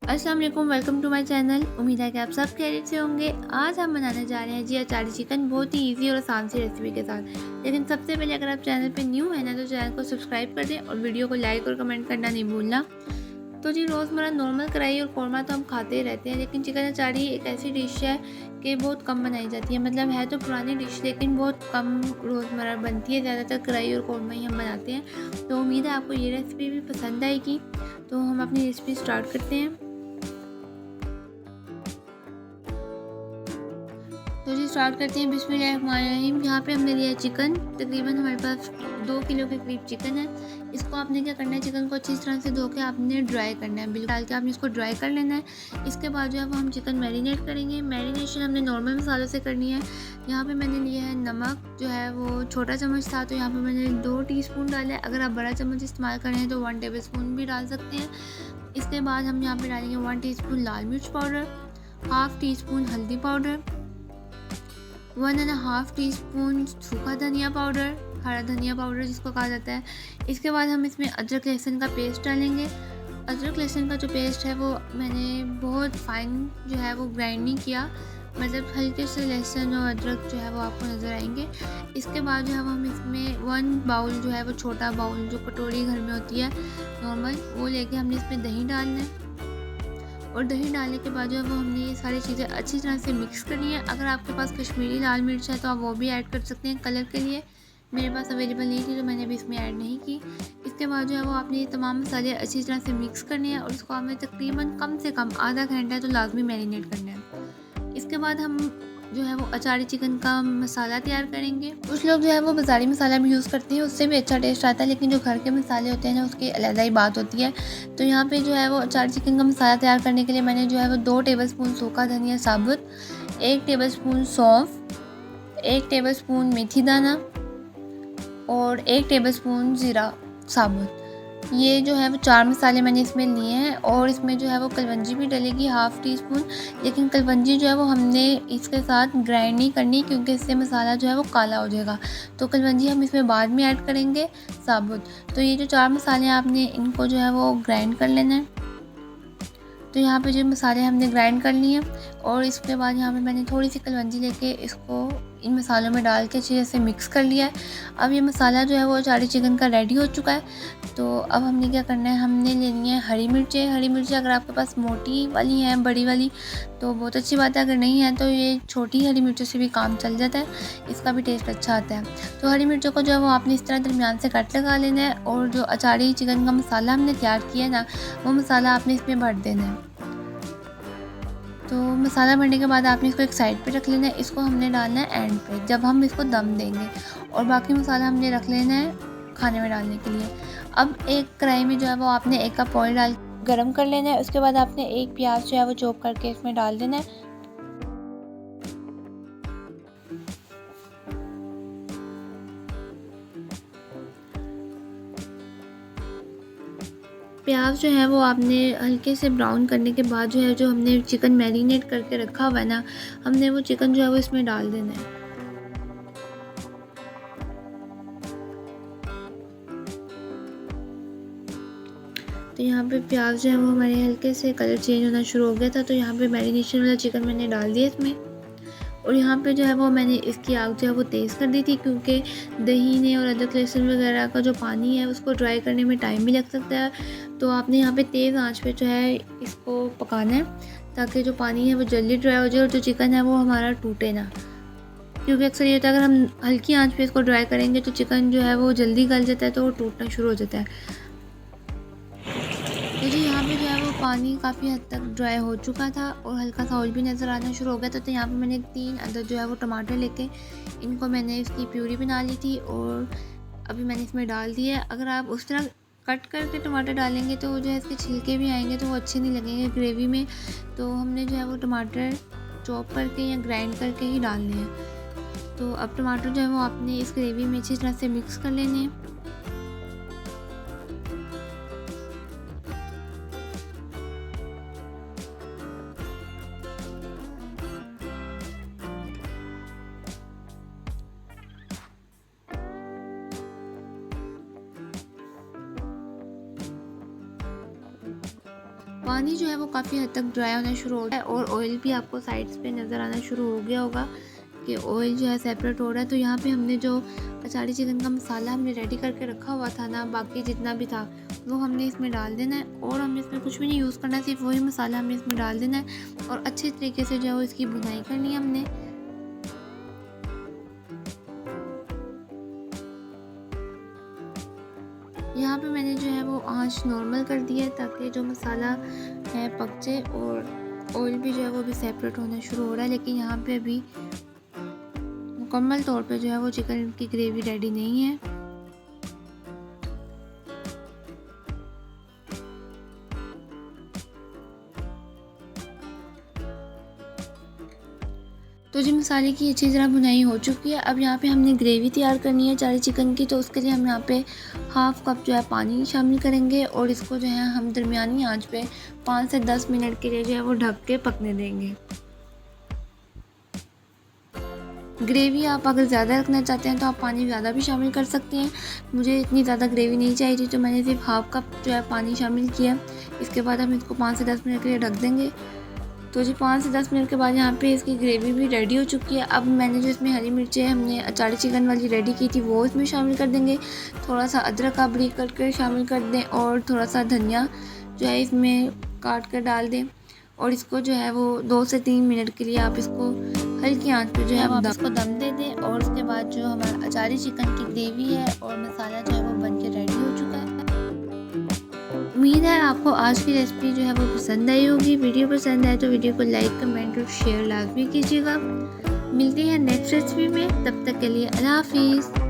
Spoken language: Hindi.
अस्सलाम वालेकुम, वेलकम टू माय चैनल। उम्मीद है कि आप सब खैरियत से होंगे। आज हम बनाने जा रहे हैं जी अचारी चिकन, बहुत ही इजी और आसान सी रेसिपी के साथ। लेकिन सबसे पहले अगर आप चैनल पे न्यू है ना तो चैनल को सब्सक्राइब कर दें और वीडियो को लाइक और कमेंट करना नहीं भूलना। तो जी रोज़मर्रा नॉर्मल कढ़ाई और कौरमा तो हम खाते ही रहते हैं, लेकिन चिकन अचारी एक ऐसी डिश है कि बहुत कम बनाई जाती है। मतलब है तो पुरानी डिश लेकिन बहुत कम रोज़मर्रा बनती है, ज़्यादातर कढ़ाई और कौरमा ही हम बनाते हैं। तो उम्मीद है आपको ये रेसिपी भी पसंद आएगी। तो हम अपनी रेसिपी स्टार्ट करते हैं। तो जी स्टार्ट करते हैं। बिस्मिल्लाहिर्रहमानिर्रहीम। यहाँ पे हमने लिया है चिकन, तकरीबन हमारे पास 2 किलो के करीब चिकन है। इसको आपने क्या करना है, चिकन को अच्छी तरह से धो के आपने ड्राई करना है, बिल्कुल डाल के आपने इसको ड्राई कर लेना है। इसके बाद जो है वो हम चिकन मैरिनेट करेंगे। मैरिनेशन हमने नॉर्मल मसालों से करनी है। यहाँ पे मैंने लिया है नमक, जो है वो छोटा चम्मच था तो यहाँ पे मैंने 2 टीस्पून डाला है। अगर आप बड़ा चम्मच इस्तेमाल कर रहे हैं तो 1 टेबल स्पून भी डाल सकते हैं। इसके बाद हम यहाँ पे डालेंगे 1 टीस्पून लाल मिर्च पाउडर, हाफ़ टी स्पून हल्दी पाउडर, 1.5 टीस्पून सूखा धनिया पाउडर, हरा धनिया पाउडर जिसको कहा जाता है। इसके बाद हम इसमें अदरक लहसुन का पेस्ट डालेंगे। अदरक लहसुन का जो पेस्ट है वो मैंने बहुत फाइन जो है वो ग्राइंड नहीं किया, मतलब हल्के से लहसुन और अदरक जो है वो आपको नज़र आएंगे। इसके बाद जो है वो हम इसमें 1 बाउल जो है वो छोटा बाउल जो कटोरी घर में होती है नॉर्मल, वो लेके हमने इसमें दही डालना है। और दही डालने के बाद जो है वो हमने ये सारी चीज़ें अच्छी तरह से मिक्स करनी है। अगर आपके पास कश्मीरी लाल मिर्च है तो आप वो भी ऐड कर सकते हैं कलर के लिए। मेरे पास अवेलेबल नहीं थी तो मैंने अभी इसमें ऐड नहीं की। इसके बाद जो है वो आपने ये तमाम मसाले अच्छी तरह से मिक्स करने हैं और इसको हमें तकरीबन कम से कम आधा घंटा तो लाजमी मैरिनेट करना है। इसके बाद हम जो है वो अचारी चिकन का मसाला तैयार करेंगे। कुछ लोग जो है वो बाज़ारी मसाला भी यूज़ करते हैं, उससे भी अच्छा टेस्ट आता है, लेकिन जो घर के मसाले होते हैं ना उसकी अलग ही बात होती है। तो यहाँ पे जो है वो अचारी चिकन का मसाला तैयार करने के लिए मैंने जो है वो 2 टेबलस्पून सूखा धनिया साबुत, 1 टेबलस्पून सौंफ, 1 टेबलस्पून मेथी दाना और 1 टेबलस्पून ज़ीरा साबुत, ये जो है वो 4 मसाले मैंने इसमें लिए हैं। और इसमें जो है वो कलवंजी भी डलेगी हाफ़ टी स्पून, लेकिन कलवंजी जो है वो हमने इसके साथ ग्राइंड नहीं करनी क्योंकि इससे मसाला जो है वो काला हो जाएगा। तो कलवंजी हम इसमें बाद में ऐड करेंगे साबुत। तो ये जो 4 मसाले हैं आपने इनको जो है वो ग्राइंड कर लेना है। तो यहाँ पे जो मसाले हमने ग्राइंड कर लिए और इसके बाद यहाँ पे मैंने थोड़ी सी कलवंजी लेके इसको इन मसालों में डाल के अच्छी तरह से मिक्स कर लिया है। अब ये मसाला जो है वो अचारी चिकन का रेडी हो चुका है। तो अब हमने क्या करना है, हमने लेनी है हरी मिर्चें। हरी मिर्चें अगर आपके पास मोटी वाली हैं, बड़ी वाली, तो बहुत अच्छी बात है। अगर नहीं है तो ये छोटी हरी मिर्चों से भी काम चल जाता है, इसका भी टेस्ट अच्छा आता है। तो हरी मिर्चों को जो है वो आपने इस तरह दरमियान से कट लगा लेना है और जो अचारी चिकन का मसाला हमने तैयार किया है ना, वो मसाला आपने इसमें भर देना है। तो मसाला भरने के बाद आपने इसको एक साइड पे रख लेना है। इसको हमने डालना है एंड पे, जब हम इसको दम देंगे, और बाकी मसाला हमने रख लेना है खाने में डालने के लिए। अब एक कढ़ाई में जो है वो आपने 1 कप ऑयल डाल गरम कर लेना है। उसके बाद आपने 1 प्याज जो है वो चॉप करके इसमें डाल देना है। प्याज जो है वो आपने हल्के से ब्राउन करने के बाद जो है, जो हमने चिकन मैरिनेट करके रखा हुआ है ना, हमने वो चिकन जो है वो इसमें डाल देना है। तो यहाँ पे प्याज जो है वो हमारे हल्के से कलर चेंज होना शुरू हो गया था। तो यहाँ पे मैरिनेशन वाला चिकन मैंने डाल दिया इसमें। और यहाँ पे जो है वो मैंने इसकी आग जो है वो तेज़ कर दी थी, क्योंकि दही ने और अदरक लहसुन वगैरह का जो पानी है उसको ड्राई करने में टाइम भी लग सकता है। तो आपने यहाँ पे तेज़ आंच पे जो है इसको पकाना है, ताकि जो पानी है वो जल्दी ड्राई हो जाए और जो चिकन है वो हमारा टूटे ना। क्योंकि अक्सर ये होता है अगर हम हल्की आंच पे इसको ड्राई करेंगे तो चिकन जो है वो जल्दी गल जाता है, तो वो टूटना शुरू हो जाता है। तो जी यहाँ पे जो है वो पानी काफ़ी हद तक ड्राई हो चुका था और हल्का सा ऑयल भी नज़र आना शुरू हो गया था। तो यहाँ पे मैंने 3 अदद जो है वो टमाटर लेके इनको मैंने इसकी प्यूरी बना ली थी और अभी मैंने इसमें डाल दिया है। अगर आप उस तरह कट करके टमाटर डालेंगे तो जो है इसके छिलके भी आएंगे तो वो अच्छे नहीं लगेंगे ग्रेवी में। तो हमने जो है वो टमाटर चॉप करके या ग्राइंड करके ही डालने हैं। तो अब टमाटर जो है वो आपने इस ग्रेवी में अच्छी तरह से मिक्स कर लेने हैं। पानी जो है वो काफ़ी हद तक ड्राई होना शुरू हो गया है और ऑयल भी आपको साइड्स पे नज़र आना शुरू हो गया होगा कि ऑयल जो है सेपरेट हो रहा है। तो यहाँ पे हमने जो अचारी चिकन का मसाला हमने रेडी करके रखा हुआ था ना, बाकी जितना भी था वो हमने इसमें डाल देना है और हमें इसमें कुछ भी नहीं यूज़ करना, सिर्फ वही मसाला हमें इसमें डाल देना है और अच्छे तरीके से जो है वो इसकी भुनाई करनी है हमने। यहाँ पे मैंने जो है वो आंच नॉर्मल कर दी है ताकि जो मसाला है पक जाए और ऑयल भी जो है वो भी सेपरेट होना शुरू हो रहा है। लेकिन यहाँ पे अभी मुकम्मल तौर पे जो है वो चिकन की ग्रेवी रेडी नहीं है। तो जी मसाले की अच्छी तरह भुनाई हो चुकी है। अब यहाँ पे हमने ग्रेवी तैयार करनी है अचारी चिकन की, तो उसके लिए हम यहाँ पे हाफ़ कप जो है पानी शामिल करेंगे और इसको जो है हम दरमियानी आंच पे 5 से 10 मिनट के लिए जो है वो ढक के पकने देंगे। ग्रेवी आप अगर ज़्यादा रखना चाहते हैं तो आप पानी ज़्यादा भी शामिल कर सकते हैं। मुझे इतनी ज़्यादा ग्रेवी नहीं चाहिए थी तो मैंने सिर्फ हाफ़ कप जो है पानी शामिल किया। इसके बाद हम इसको 5 से 10 मिनट के लिए ढक देंगे। तो जी 5 से 10 मिनट के बाद यहाँ पे इसकी ग्रेवी भी रेडी हो चुकी है। अब मैंने जो इसमें हरी मिर्चें हमने अचारी चिकन वाली रेडी की थी वो इसमें शामिल कर देंगे। थोड़ा सा अदरक का बारीक करके शामिल कर दें और थोड़ा सा धनिया जो है इसमें काट कर डाल दें और इसको जो है वो 2 से 3 मिनट के लिए आप इसको हल्की आंच पे जो है वो इसको दम दे दें। और उसके बाद जो हमारा अचारी चिकन की ग्रेवी है और मसाला जो है वो बन के रेडी हो चुका है। उम्मीद है आपको आज की रेसिपी जो है वो पसंद आई होगी। वीडियो पसंद आए तो वीडियो को लाइक, कमेंट और शेयर लाजमी कीजिएगा। मिलती है नेक्स्ट रेसिपी में, तब तक के लिए अल्लाह हाफिज़।